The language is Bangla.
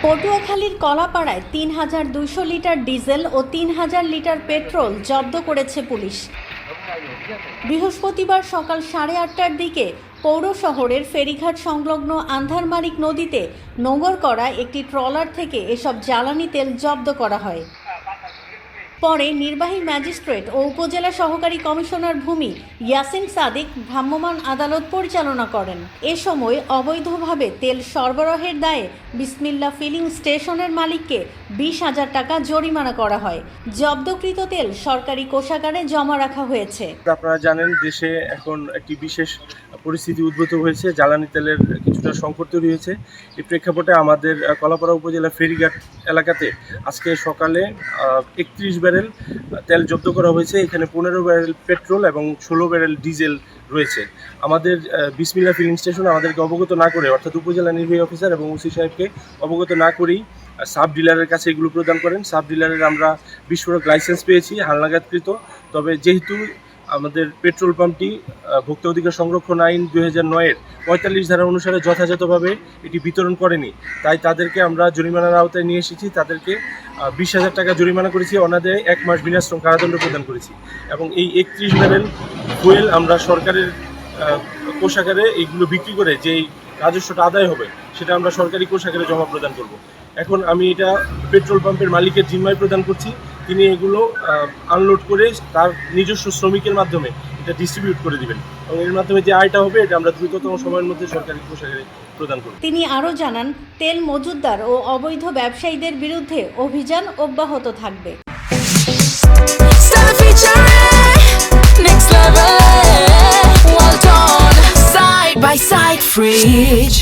পটুয়াখালীর কলাপাড়ায় ৩,২০০ লিটার ডিজেল ও ৩,০০০ লিটার পেট্রোল জব্দ করেছে পুলিশ। বৃহস্পতিবার সকাল 8:30টার দিকে পৌর শহরের ফেরিঘাট সংলগ্ন আন্ধারমানিক নদীতে নোঙর করা একটি ট্রলার থেকে এসব জ্বালানি তেল জব্দ করা হয়। পরে নির্বাহী ম্যাজিস্ট্রেট ও উপজেলা সহকারী কমিশনার ভূমি ইয়াসিন সাদিক ভ্রাম্যমাণ আদালত পরিচালনা করেন। এ সময় অবৈধভাবে তেল সরবরাহের দায়ে বিসমিল্লা ফিলিং স্টেশনের মালিককে 20,000 টাকা জরিমানা করা হয়। জব্দকৃত তেল সরকারি কোষাগারে জমা রাখা হয়েছে। আপনারা জানেন, দেশে এখন একটি বিশেষ পরিস্থিতি উদ্ভূত হয়েছে, জ্বালানি তেলের কিছুটা সংকট তৈরি হয়েছে। এই প্রেক্ষাপটে আমাদের কলাপাড়া উপজেলা ফেরিঘাট এলাকাতে আজকে সকালে 31 ব্যারেল তেল জব্দ করা হয়েছে। এখানে 15 ব্যারেল পেট্রোল এবং 16 ব্যারেল ডিজেল রয়েছে। আমাদের বিসমিল্লা ফিলিং স্টেশন আমাদেরকে অবগত না করে, অর্থাৎ উপজেলা নির্বাহী অফিসার এবং ওসি সাহেবকে অবগত না করেই সাব ডিলারের কাছে এগুলো প্রদান করেন। সাব ডিলারের আমরা বিস্ফোরক লাইসেন্স পেয়েছি হালনাগাদকৃত। তবে যেহেতু আমাদের পেট্রোল পাম্পটি ভোক্তা অধিকার সংরক্ষণ আইন 2009-এর 45 ধারা অনুসারে যথাযথভাবে এটি বিতরণ করেনি, তাই তাদেরকে আমরা জরিমানার আওতায় নিয়ে এসেছি। তাদেরকে 20,000 টাকা জরিমানা করেছি, অনাদায়ে 1 মাস বিনাশ্রম কারাদণ্ড প্রদান করেছি। এবং এই 31 ব্যারেল ফুয়েল আমরা সরকারের কোষাগারে এইগুলো বিক্রি করে যেই রাজস্বটা আদায় হবে সেটা আমরা সরকারি কোষাগারে জমা প্রদান করব। এখন আমি এটা পেট্রোল পাম্পের মালিকের জিম্মায় প্রদান করছি। তিনি এগুলো আনলোড করে তার নিজস্ব শ্রমিকের মাধ্যমে এটা ডিস্ট্রিবিউট করে দিবেন এবং এর মাধ্যমে যে আয়টা হবে এটা আমরা দ্রুততম সময়ের মধ্যে সরকারি কোষাগারে প্রদান করব। তিনি আরও জানান, তেল মজুতদার ও অবৈধ ব্যবসায়ীদের বিরুদ্ধে অভিযান অব্যাহত থাকবে। Next level, well done, side by side fridge.